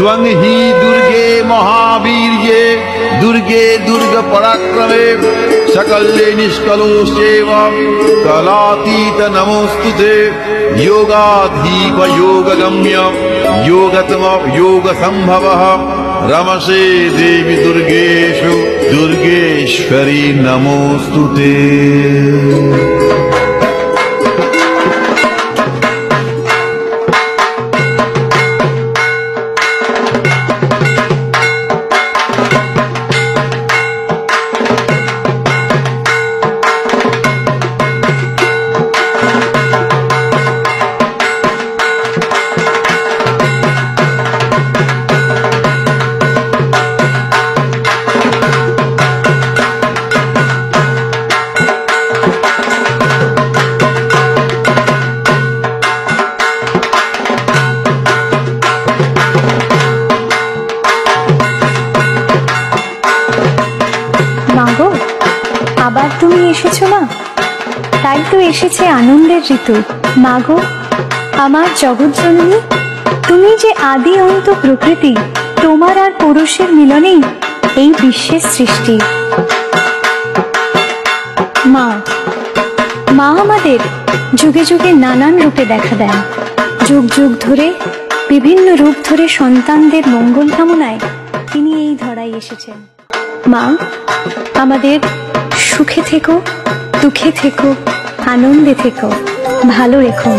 त्वं हि दुर्गे महावीर्ये दुर्गे दुर्ग पराक्रमे सकल्ये निष्कलोश्चैव कलातीत नमोस्तुते योगाधीप योगगम्य योगतम योगसंभवः रमसे देवी दुर्गेषु दुर्गेश्वरी नमोस्तुते। মাগো, আবার তুমি এসেছো না? তাই তো এসেছে আনন্দের ঋতু। মাগো, আমার জগৎজননী, তুমি যে আদি অন্ত প্রকৃতি, তোমার আর পুরুষের মিলনেই এই বিশ্বের সৃষ্টি। মা, মা আমাদের যুগে যুগে নানান রূপে দেখা দেন। যুগ যুগ ধরে বিভিন্ন রূপ ধরে সন্তানদের মঙ্গল কামনায় তিনি এই ধরায় এসেছেন। মা, আমাদের সুখে থেকো, দুঃখে থেকো, আনন্দে থেকো, ভালো রেখো।